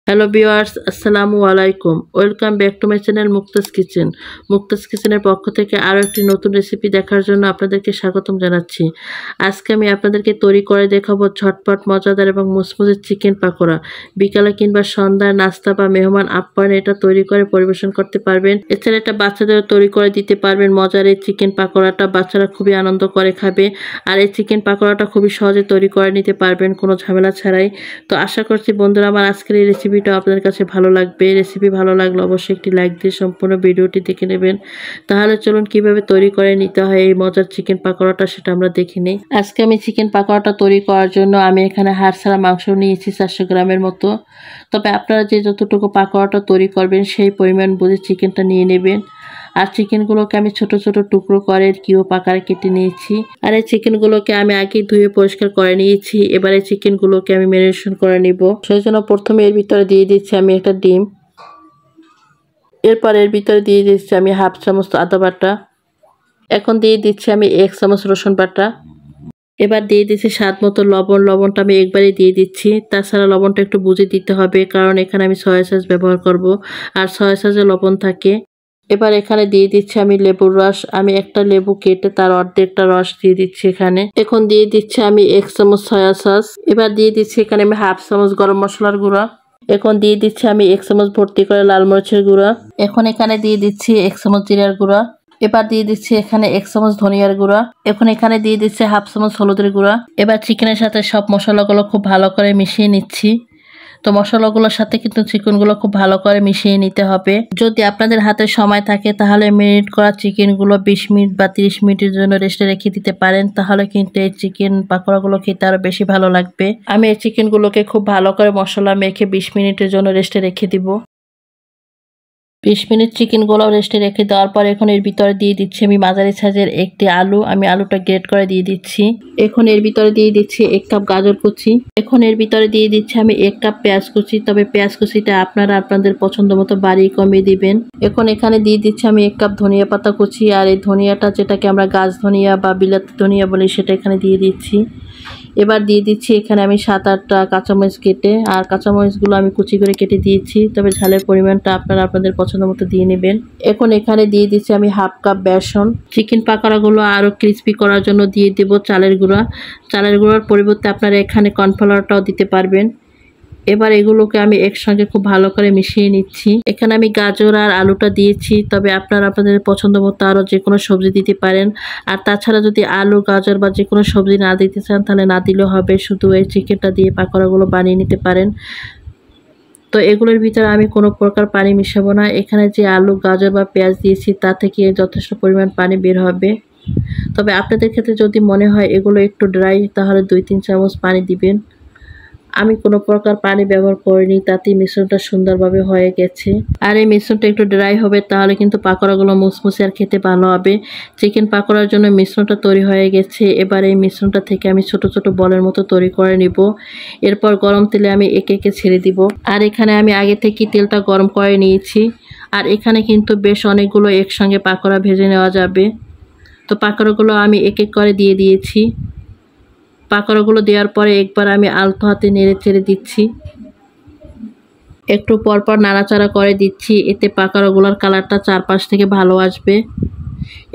Hello viewers, আসসালামু আলাইকুম। Welcome back to my channel Mukta's kitchen. Mukta's কিচেনের পক্ষ থেকে আরও একটি নতুন রেসিপি দেখার জন্য আপনাদেরকে স্বাগতম জানাচ্ছি। আজকে আমি আপনাদেরকে তৈরি করে দেখাবো ঝটপট মজাদার এবং মুসমুসে চিকেন পাকোড়া। বিকালে কিংবা সন্ধ্যায় নাস্তা বা মেহমান আপ্যায়নে এটা তৈরি করে পরিবেশন করতে পারবেন। এছাড়া এটা বাচ্চাদেরও তৈরি করে দিতে পারবেন। মজার এই চিকেন পাকোড়াটা বাচ্চারা খুবই আনন্দ করে খাবে। আর এই চিকেন পাকোড়াটা খুবই সহজে তৈরি করে নিতে পারবেন কোনো ঝামেলা ছাড়াই। তো আশা করছি বন্ধুরা আমার আজকের এই রেসিপিটা আপনাদের কাছে ভালো লাগবে। রেসিপি ভালো লাগলে অবশ্যই একটি লাইক দিয়ে সম্পূর্ণ ভিডিওটি দেখে নেবেন। তাহলে চলুন কিভাবে তৈরি করে নিতে হয় এই মজার চিকেন পাকোড়াটা সেটা আমরা দেখে নিই। আজকে আমি চিকেন পাকোড়াটা তৈরি করার জন্য আমি এখানে হাড় ছাড়া মাংস নিয়েছি 400 গ্রামের মতো। তবে আপনারা যে যতটুকু পাকোড়াটা তৈরি করবেন সেই পরিমাণ বুঝে চিকেনটা নিয়ে নেবেন। আর চিকেনগুলোকে আমি ছোট ছোট টুকরো করে কিউব আকারে কেটে নিয়েছি। আর এই চিকেনগুলোকে আমি আগে ধুয়ে পরিষ্কার করে নিয়েছি। এবারে চিকেনগুলোকে আমি ম্যারিনেশন করে নিব। সেই জন্য প্রথমে এর ভিতরে দিয়ে দিচ্ছি আমি একটা ডিম। এরপর এর ভিতরে দিয়ে দিচ্ছি আমি হাফ চামচ আদা বাটা। এখন দিয়ে দিচ্ছি আমি 1 চামচ রসুন বাটা। এবার দিয়ে দিচ্ছি স্বাদ মতো লবণ। লবণটা আমি একবারই দিয়ে দিচ্ছি। তাছাড়া লবণটা একটু বুঝে দিতে হবে, কারণ এখানে আমি সয়া সস ব্যবহার করব। আর সয়া সসে লবণ থাকে। এবার এখানে দিয়ে দিচ্ছি আমি লেবুর রস। আমি একটা লেবু কেটে তার অর্ধেকটা রস দিয়ে দিচ্ছি এখানে। এখন দিয়ে দিচ্ছি আমি 1 চামচ সয়া সস। এবার দিয়ে দিচ্ছি এখানে আমি হাফ চামচ গরম মশলার গুঁড়া। এখন দিয়ে দিচ্ছি আমি 1 চামচ ভর্তি করে লাল মরিচের গুঁড়া। এখন এখানে দিয়ে দিচ্ছি 1 চামচ জিরার গুঁড়া। এবার দিয়ে দিচ্ছি এখানে 1 চামচ ধনিয়ার গুঁড়া। এখন এখানে দিয়ে দিচ্ছি হাফ চামচ হলুদের গুঁড়া। এবার চিকেনের সাথে সব মশলাগুলো খুব ভালো করে মিশিয়ে নিচ্ছি। তো মশলাগুলোর সাথে কিন্তু চিকেনগুলো খুব ভালো করে মিশিয়ে নিতে হবে। যদি আপনাদের হাতে সময় থাকে তাহলে ম্যারিনেট করা চিকেনগুলো 20 মিনিট বা 30 মিনিটের জন্য রেস্টে রেখে দিতে পারেন। তাহলে কিন্তু এই চিকেন পাকোড়াগুলো খেতে আরো বেশি ভালো লাগবে। আমি এই চিকেনগুলোকে খুব ভালো করে মশলা মেখে 20 মিনিটের জন্য রেস্টে রেখে দিব। 20 মিনিট চিকেনগুলো রেস্টে রেখে দেওয়ার পর এখন এর ভিতরে দিয়ে দিচ্ছি আমি মাঝারি সাইজের একটি আলু। আমি আলুটা গ্রেট করে দিয়ে দিচ্ছি। এখন এর ভিতরে দিয়ে দিচ্ছি 1 কাপ গাজর কুচি। এখন এর ভিতরে দিয়ে দিচ্ছি আমি 1 কাপ পেঁয়াজ কুচি। তবে পেঁয়াজ কুচিটা আপনারা আপনাদের পছন্দ মতো বাড়িয়ে কমিয়ে দিবেন। এখন এখানে দিয়ে দিচ্ছি আমি 1 কাপ ধনিয়া পাতা কুচি। আর এই ধনিয়াটা যেটাকে আমরা গাছ ধনিয়া বা বিলাতি ধনিয়া বলি সেটা এখানে দিয়ে দিচ্ছি। এবার দিয়ে দিচ্ছি এখানে আমি 7-8টা কাঁচামরিচ কেটে। আর কাঁচামরিচগুলো আমি কুচি করে কেটে দিয়েছি। তবে ঝালের পরিমাণটা আপনারা আপনাদের পছন্দ মতো দিয়ে নেবেন। এখন এখানে দিয়ে দিচ্ছি আমি হাফ কাপ বেসন। চিকেন পাকোড়াগুলো আরও ক্রিস্পি করার জন্য দিয়ে দেব চালের গুঁড়া। চালের গুঁড়ার পরিবর্তে আপনারা এখানে কর্নফ্লাওয়ারটাও দিতে পারবেন। এবার এগুলোকে আমি একসঙ্গে খুব ভালো করে মিশিয়ে নিচ্ছি। এখানে আমি গাজর আর আলুটা দিয়েছি। তবে আপনারা আপনাদের পছন্দ মতো আরও যে কোনো সবজি দিতে পারেন। আর তাছাড়া যদি আলু গাজর বা যে কোনো সবজি না দিতে চান তাহলে না দিলেও হবে, শুধু এই চিকেনটা দিয়ে পাকোড়াগুলো বানিয়ে নিতে পারেন। তো এগুলোর ভিতরে আমি কোনো প্রকার পানি মিশাবো না। এখানে যে আলু গাজর বা পেঁয়াজ দিয়েছি তা থেকে যথেষ্ট পরিমাণ পানি বের হবে। তবে আপনাদের ক্ষেত্রে যদি মনে হয় এগুলো একটু ড্রাই তাহলে 2-3 চামচ পানি দিবেন। আমি কোনো প্রকার পানি ব্যবহার করিনি, তাতেই মিশ্রণটা সুন্দরভাবে হয়ে গেছে। আর এই মিশ্রণটা একটু ড্রাই হবে, তাহলে কিন্তু পাকোড়াগুলো মুসমুসে আর খেতে ভালো হবে। চিকেন পাকোড়ার জন্য মিশ্রণটা তৈরি হয়ে গেছে। এবার এই মিশ্রণটা থেকে আমি ছোট ছোট বলের মতো তৈরি করে নিব। এরপর গরম তেলে আমি একে একে ছেড়ে দিব। আর এখানে আমি আগে থেকে তেলটা গরম করে নিয়েছি। আর এখানে কিন্তু বেশ অনেকগুলো একসঙ্গে পাকোড়া ভেজে নেওয়া যাবে। তো পাকোড়াগুলো আমি এক এক করে দিয়ে দিয়েছি। পাকোড়াগুলো দেওয়ার পরে একবার আমি আলতো হাতে নেড়ে চেড়ে দিচ্ছি। একটু পরপর নাড়াচাড়া করে দিচ্ছি, এতে পাকোড়াগুলোর কালারটা চারপাশ থেকে ভালো আসবে।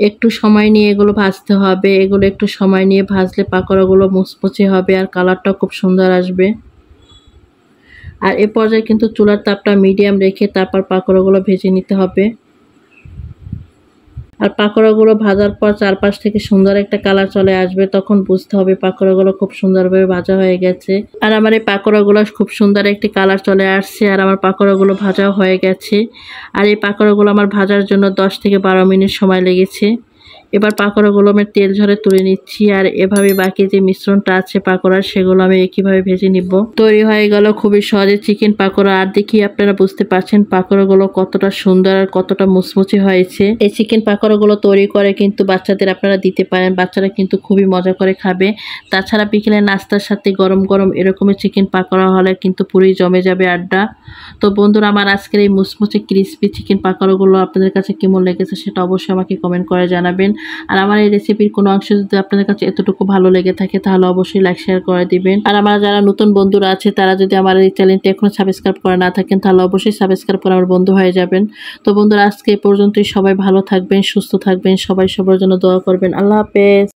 একটু সময় নিয়ে এগুলো ভাজতে হবে। এগুলো একটু সময় নিয়ে ভাজলে পাকোড়াগুলো মুচমুচে হবে আর কালারটাও খুব সুন্দর আসবে। আর এ পর্যায়ে কিন্তু চুলার তাপটা মিডিয়াম রেখে তারপর পাকোড়াগুলো ভেজে নিতে হবে। আর পাকোড়াগুলো ভাজার পর চারপাশ থেকে সুন্দর একটা কালার চলে আসবে, তখন বুঝতে হবে পাকোড়াগুলো খুব সুন্দরভাবে ভাজা হয়ে গেছে। আর আমার এই পাকোড়াগুলো খুব সুন্দর একটি কালার চলে আসছে আর আমার পাকোড়াগুলো ভাজাও হয়ে গেছে। আর এই পাকোড়াগুলো আমার ভাজার জন্য 10 থেকে 12 মিনিট সময় লেগেছে। এবার পাকোড়াগুলো আমি তেল ঝরে তুলে নিচ্ছি। আর এভাবে বাকি যে মিশ্রণটা আছে পাকোড়ার সেগুলো আমি একইভাবে ভেজে নিব। তৈরি হয়ে গেল খুবই সহজে চিকেন পাকোড়া। আর দেখি আপনারা বুঝতে পারছেন পাকোড়াগুলো কতটা সুন্দর আর কতটা মুচমুচে হয়েছে। এই চিকেন পাকোড়াগুলো তৈরি করে কিন্তু বাচ্চাদের আপনারা দিতে পারেন। বাচ্চারা কিন্তু খুবই মজা করে খাবে। তাছাড়া বিকেলে নাস্তার সাথে গরম গরম এরকমের চিকেন পাকোড়া হলে কিন্তু পুরোই জমে যাবে আড্ডা। তো বন্ধুরা আমার আজকের এই মুচমুচে ক্রিসপি চিকেন পাকোড়াগুলো আপনাদের কাছে কেমন লেগেছে সেটা অবশ্যই আমাকে কমেন্ট করে জানাবেন। আর আমার এই রেসিপির কোনো অংশ যদি আপনাদের কাছে এতটুকু ভালো লেগে থাকে তাহলে অবশ্যই লাইক শেয়ার করে দিবেন। আর আমার যারা নতুন বন্ধুরা আছে তারা যদি আমার এই চ্যানেলটি এখনো সাবস্ক্রাইব করে না থাকেন তাহলে অবশ্যই সাবস্ক্রাইব করে আমার বন্ধু হয়ে যাবেন। তো বন্ধুরা আজকে এ পর্যন্তই, সবাই ভালো থাকবেন, সুস্থ থাকবেন, সবাই সবার জন্য দোয়া করবেন। আল্লাহ হাফেজ।